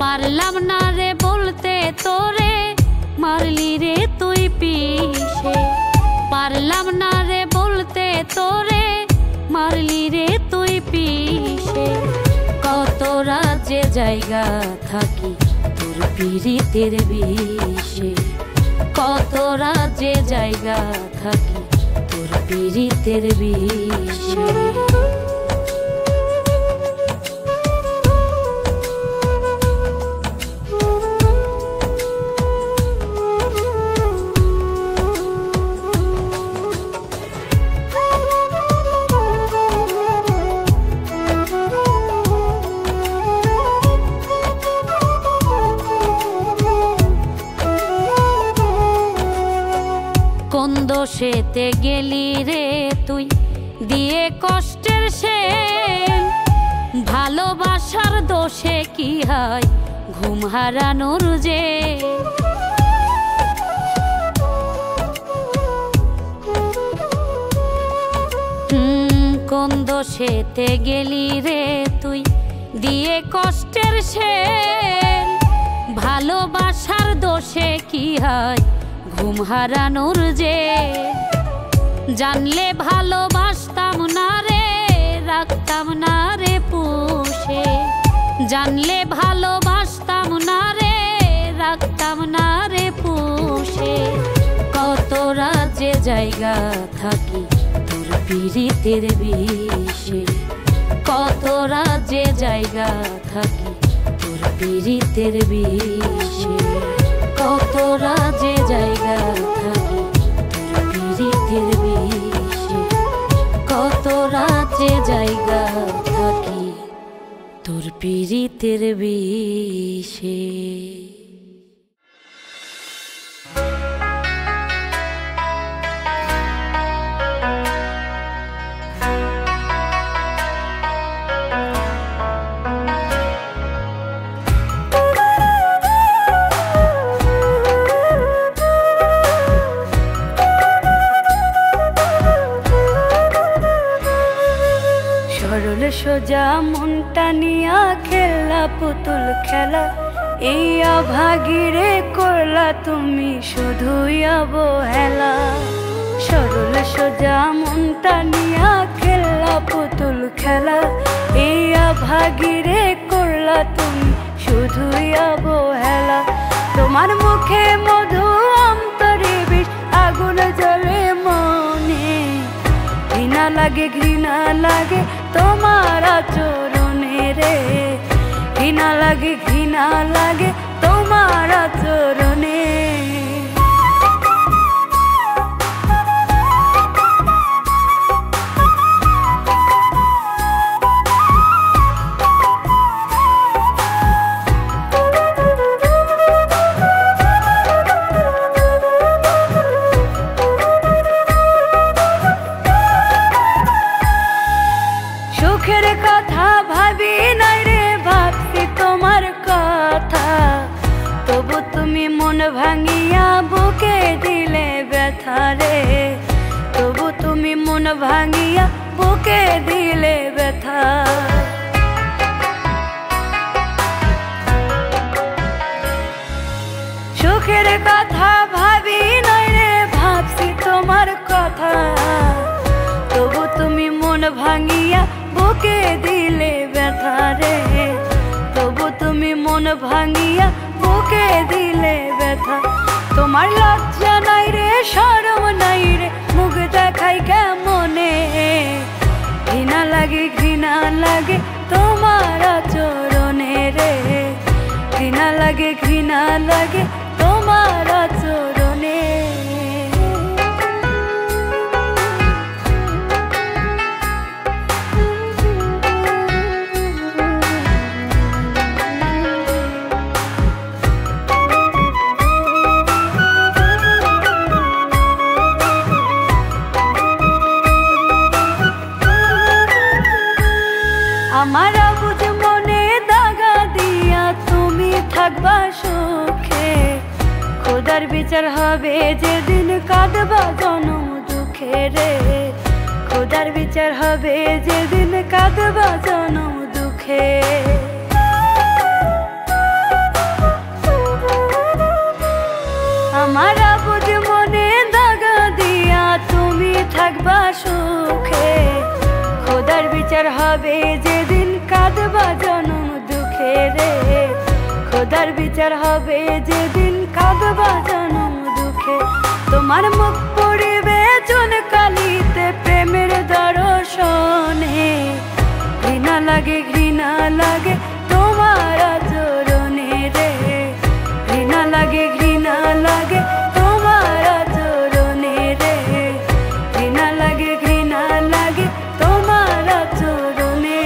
[SPEAKER 2] পারলাম না রে বলতে তোরে মারলি রে তুই পিষে, পারলাম না রে বলতে তোরে মারলি রে তুই পিষে। কত রাজ্যে জায়গা থাকি তোর পীড়িতের বিষে, কত রাজ্যে জায়গা থাকি তোর পীড়িতের বিষে। কোন দোষেতে গেলি রে তুই দিয়ে কষ্টের শেল, ভালোবাসার দোষে কি হয় ঘুম হারানোর যে। কোন দোষেতে গেলি রে তুই দিয়ে কষ্টের শেল, ভালোবাসার দোষে কি হয় ঘুম হারানোর যে। জানলে ভালোবাসতাম না রে রাখতাম না রে পুষে, জানলে ভালোবাসতাম না রে রাখতাম না রে পুষে। কত রাজ্যে জায়গা থাকি তোর পীড়িতের বিষে, কত রাজ্যে জায়গা থাকি তোর পীড়িতের বিষে, কত রাজ্যে জায়গা থাকি তোর পীড়িতের বিষে, কত রাজ্যে জায়গা থাকি তোর পীড়িতের বিষে।
[SPEAKER 1] সরল সোজা মনটা নিয়া খেলা পুতুল খেলা, এই অভাগীরে করলা তুমি শুধুই অবহেলা। সরল সোজা মনটা নিয়া খেলা পুতুল খেলা, এই অভাগীরে করলা তুমি শুধুই অবহেলা। তোমার মুখে মধু অন্তরে বিষ, আগুন জ্বলে মনে, ঘৃণা লাগে ঘৃণা লাগে তোমার আচরণে রে, ঘৃণা লাগে ঘৃণা লাগে তোমার আচরণে। সুখের কথা ভাবি নাই রে ভাবছি তোমার কথা, তবু তুমি মন ভাঙিয়া বুকে দিলে ব্যথা রে, তবু তুমি মন ভাঙিয়া বুকে দিলে ব্যথা। কথা ভাবি নাই রে, ভাবছি তোমার কথা। তবু তুমি মন ভাঙিয়া বুকে দিলে ব্যথা রে, তবু তুমি মন ভাঙিয়া বুকে দিলে ব্যথা। তোমার লজ্জা নাই রে, শরম নাই রে, মুখ দেখাই কেমনে। ঘৃণা লাগে, ঘৃণা লাগে তোমার আচরণে রে, ঘৃণা লাগে, ঘৃণা লাগে তোমার আচরণে। আমার বুঝ মনে দাগা দিয়া তুমি থাকবা সুখে, খোদার বিচার হবে যেদিন কাঁদবা জনম দুঃখে রে, খোদার বিচার হবে যেদিন কাঁদবা জনম দুঃখে। আমার বুঝ মনে দাগা দিয়া তুমি থাকবা সুখে, খোদার বিচার হবে যেদিন কাঁদবা জনম দুঃখে রে, খোদার বিচার হবে যেদিন কাঁদবা জনম দুঃখে। তোমার মুখ পড়িবে চুন কালিতে প্রেমের দর্শনে, ঘৃণা লাগে, ঘৃণা লাগে তোমার আচরণে রে, ঘৃণা লাগে, ঘৃণা লাগে তোমার আচরণে রে, ঘৃণা লাগে, ঘৃণা লাগে তোমার আচরণে।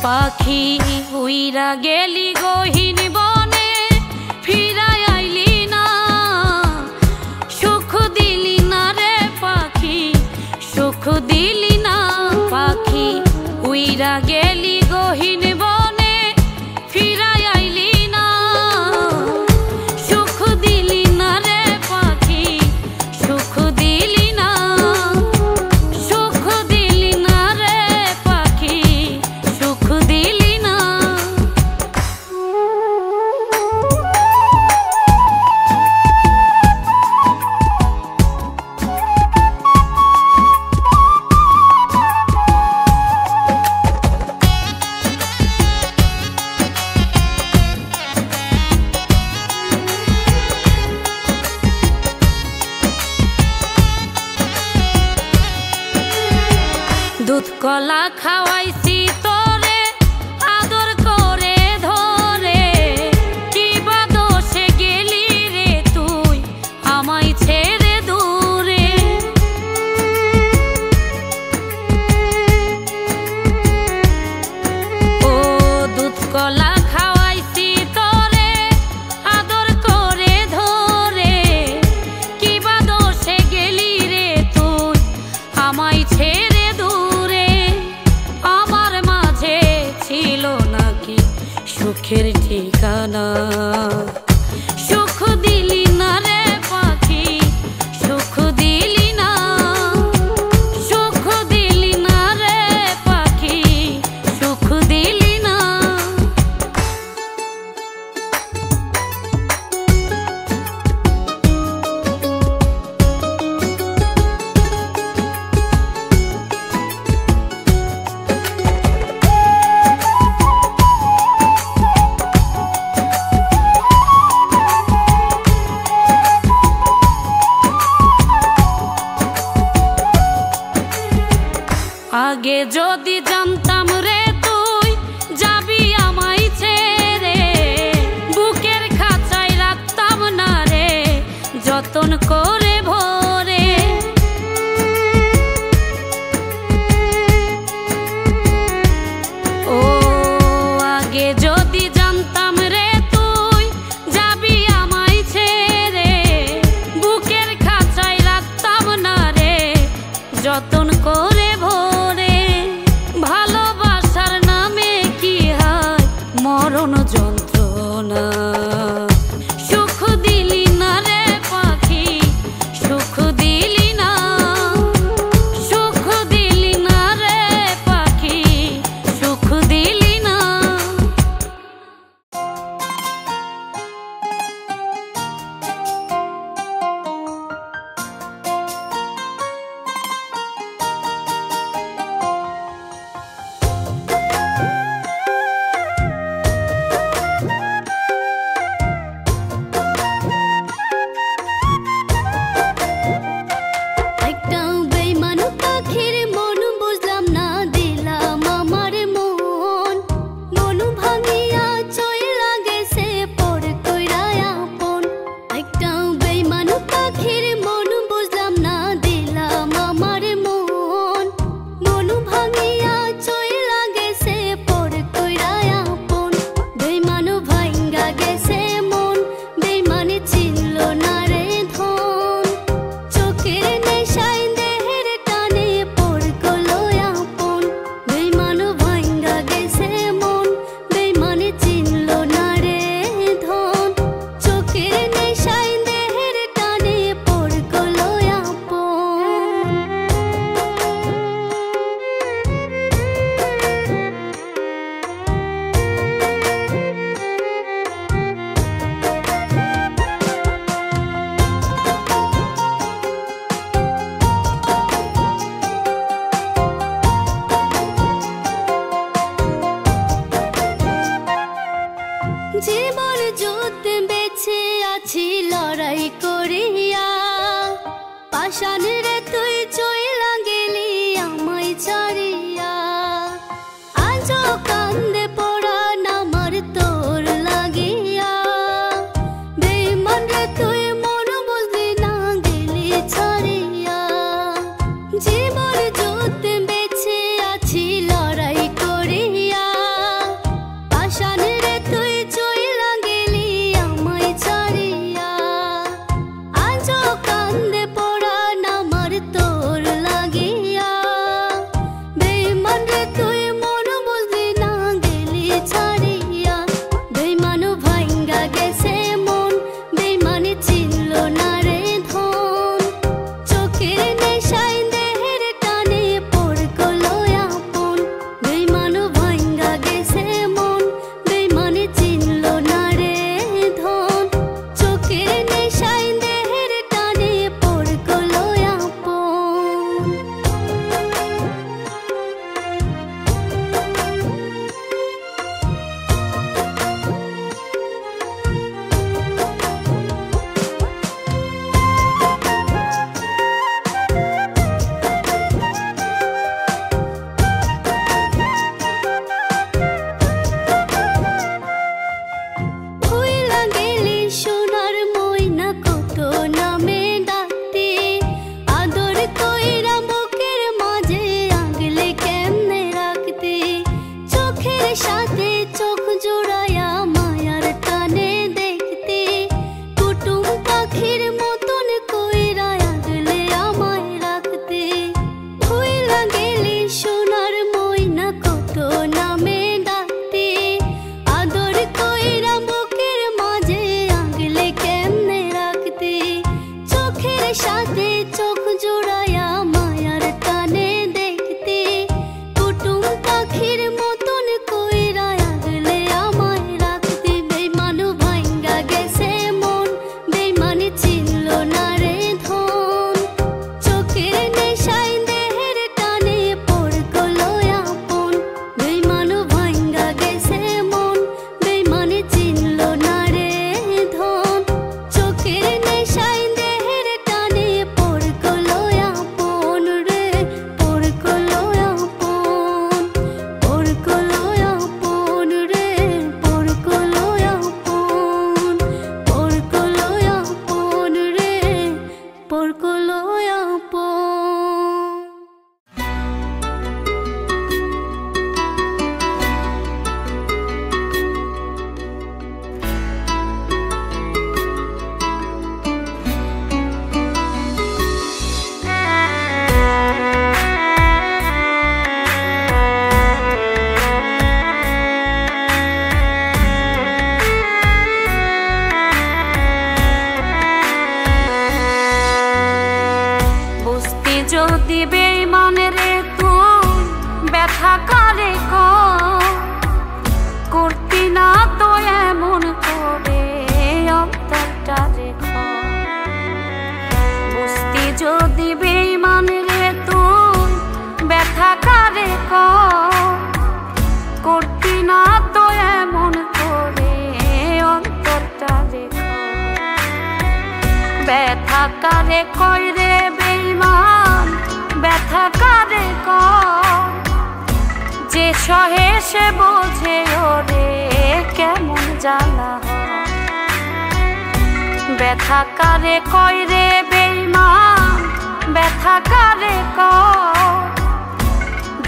[SPEAKER 2] পাখি উইরা গেলি গহীন বনে, ফিরাই আইলি না, সুখ দিলি না রে পাখি, সুখ দিলি না। পাখি উইরা গেলি গহীন বনে, ফিরাই আইলি না, সুখ দিলি না রে পাখি, সুখ দিলি না, সুখ দিলি না রে পাখি, সুখ দিলি না। দুধ কলা খাওয়াইছি তোরে আদর করে ধরে, কি বা দোষে গেলি রে তুই আমায় ছেড়ে দূরে। ও দুধ কলা খাওয়াইছি তোরে আদর করে ধরে, কি বা দোষে গেলি রে তুই আমায় ছেড়ে দূরে। আমার মাঝে ছিল নাকি সুখের ঠিকানা, সুখ দিলি না রে পাখি, সুখ দিলি না, সুখ দিলি না রে পাখি, সুখ দিলি না। আগে যদি জানতাম রে তুই যাবি আমায় ছেড়ে, বুকের খাঁচায় রাখতাম না রে যতন করে ভরে। ও আগে যদি জানতাম রে তুই যাবি আমায় ছেড়ে, বুকের খাঁচায় যতন করে ভরে। ভালোবাসার নামে কি হয় মরণ যন্ত্রণা। সুখ দিলি না রে পাখি, সুখ দিলি না, সুখ দিলি না রে পাখি, সুখ দিলি না। জীবন যুদ্ধে বেঁচে আছি লড়াই করিয়া, পাষাণ রে তুই চইলা গেলি আমায় ছাড়িয়া। আজও কান্দে পড়ান আমার তোর লাগিয়া, বেঈমান রে তুই মন বুঝলি না গেলি ছাড়িয়া। জীবন যুদ্ধে বেঁচে আছি লড়াই করিয়া, পাষাণ রে তুই চইলা গেলি আমায় ছাড়িয়া। আজও কান্দে পড়ান আমার তোর লাগিয়া, বেঈমান রে তুই মন বুঝলি না গেলি ছাড়িয়া। বেঈমান ভাঙ্গা গেছে মন, বেঈমানি চিনল না রে ধন, চোখের নেশায় দেহের যদি বেঈমান রে তুই ব্যথা কারে করতি না তো এমন করে অন্তরটা রেখো। বুঝতি যদি বেঈমান রে তুই ব্যথা কারে করতি না তো এমন করে অন্তরটা রেখো। ব্যথা কারে কয় রে বেঈমান, ব্যথা কারে যে সহে সে বোঝে ওরে কেমন জ্বালা। ব্যথা কারে কয় রে বেঈমান, ব্যথা কারে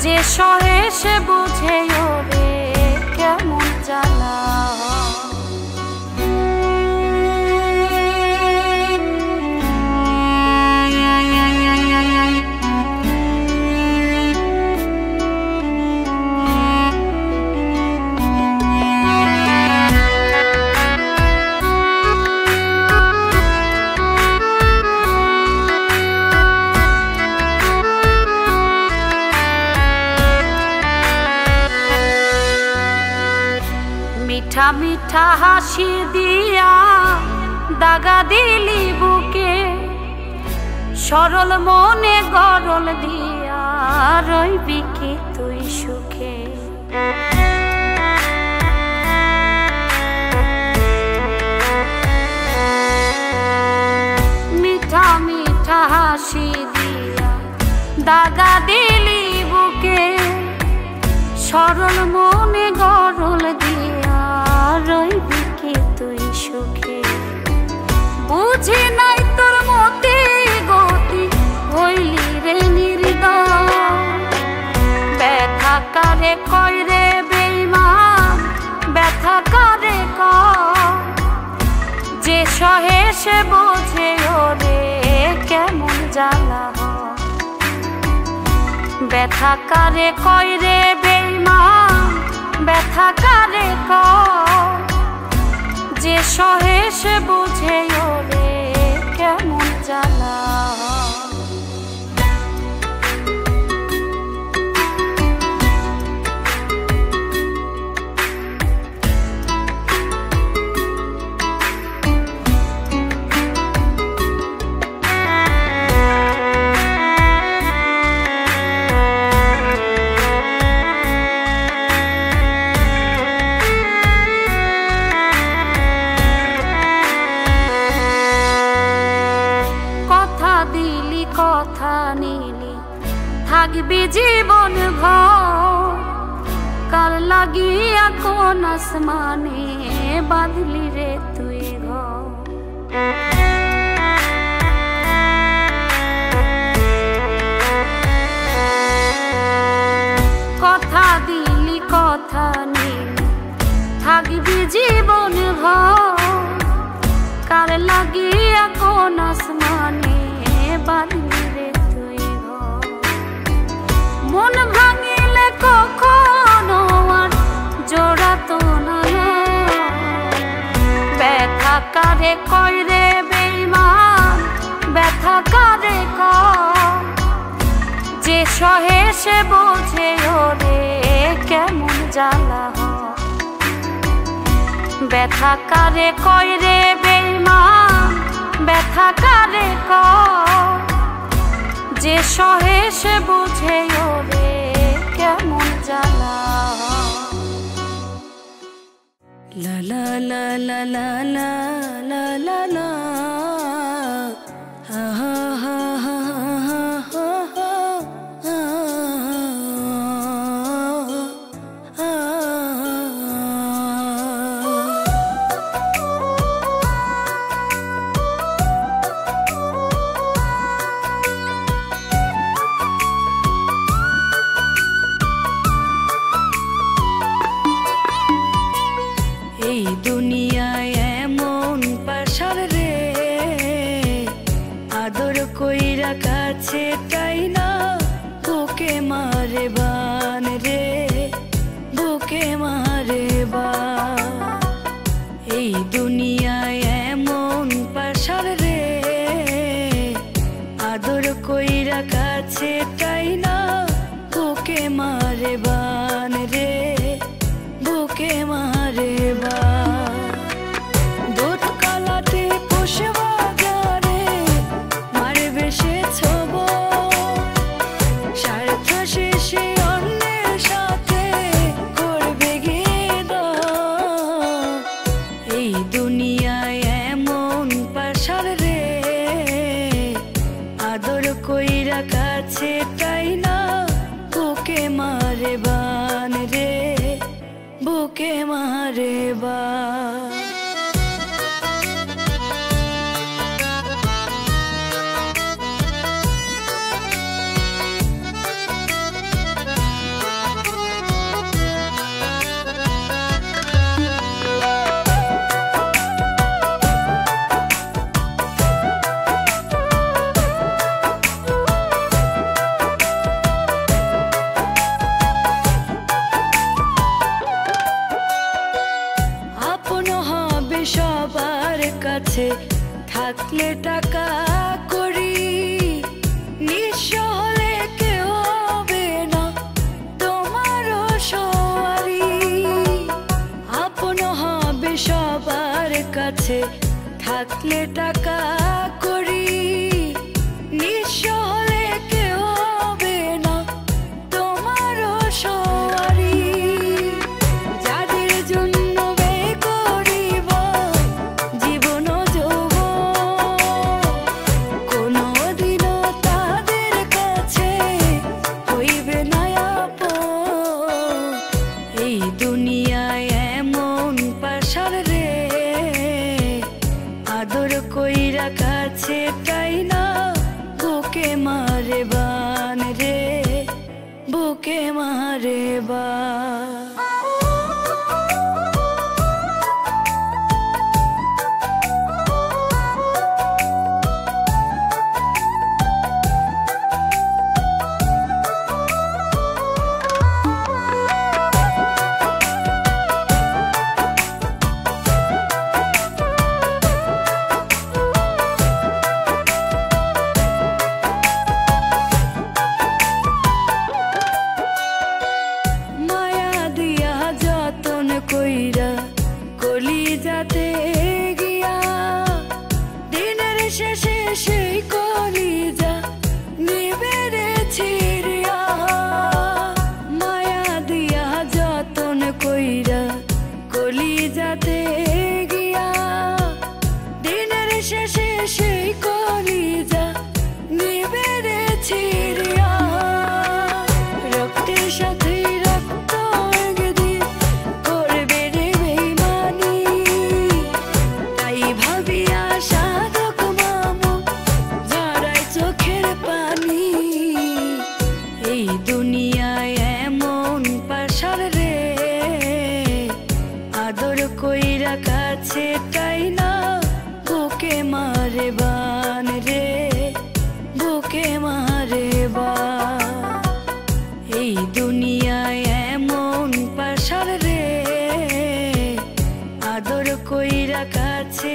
[SPEAKER 2] যে সহে সে বোঝে ওরে কেমন জ্বালা। মিঠা মিঠা হাসি দিয়া দাগা দিলি বুকে, সরল মনে গরল দিয়া রইবি কি তুই সুখে। মিঠা মিঠা হাসি দিয়া দাগা দিলি বুকে, সরল মনে গরল দিয়া রইবি কি তুই সুখে। বুঝি নাই তোর মতি গতি হইলি রে নির্দয়। ব্যথা কারে কয় রে বেঈমান, ব্যথা কারে যে সহে সে বোঝে ওরে কেমন জ্বালা। ব্যথা কারে কয় রে বেঈমান, ব্যথা কারে যে সহে সে বোঝে ওরে কেমন জ্বালা। কথা নিলি থাকবি জীবন ভর, কার লাগিয়া কোন আসমানে বাঁধলি রে তুই ঘর। কথা দিলি কথা নিলি থাকবি জীবন ভর, কার লাগিয়া কোন আসমানে বাঁধলি রে তুই ঘর। মন ভাঙিলে কখনো আর জোড়াতো না। ব্যথা কারে কয় রে বেঈমান, ব্যথা কারে যে সহে সে বোঝে ওরে কেমন জ্বালা। ব্যথা কারে কয় রে বেঈমান, ব্যথা কারে যে সহে সে বোঝে ওরে কেমন জ্বালা। লা লা লা লা লা লা লা লা লা হা হা হা হা হা হা হা। এই দুনিয়ায় এমন পাশার রে
[SPEAKER 1] কাছে তাই না বুকে মারে বান রে, বুকে মারে বান। দুধ কলাতে পুষে বাজারে মারবে সে ছোব, স্বার্থ শেষে অন্যের সাথে করবে গেদ। এই দুনিয়ায় এমন পাশার রে, আদর কইরা কাছে তাই না বুকে মারে বান রে, বুকে মারে বান। সবার কাছে থাকলে টাকা করি, নিঃস্ব হলে কেউ হবে না তোমারও সওয়ারি। আপন হবে সবার কাছে থাকলে টাকা করি, নিঃস্ব হলে কেউ হবে না তোমারও সওয়ারি। যাদের জন্য দুনিয়ায় এমন পাশার রে, আদর কইরা কাছে তাই না বুকে মারে বান রে, বুকে মারে বান। কইরা কলিজাতে গিয়া দিনের শেষে সেই কলিজা নিবেরে ছিড়িয়া, মায়া দিয়া যতন কইরা কলিজাতে গিয়া দিনের শেষে সেই কলিজা নিবেরে ছিড়িয়া। রক্তের সাথে দুনিয়ায় এমন পাশার রে, আদর কইরা কাছে তাই না বুকে মারে বান রে, বুকে মারে বান। এই দুনিয়ায় এমন পাশার রে, আদর কইরা কাছে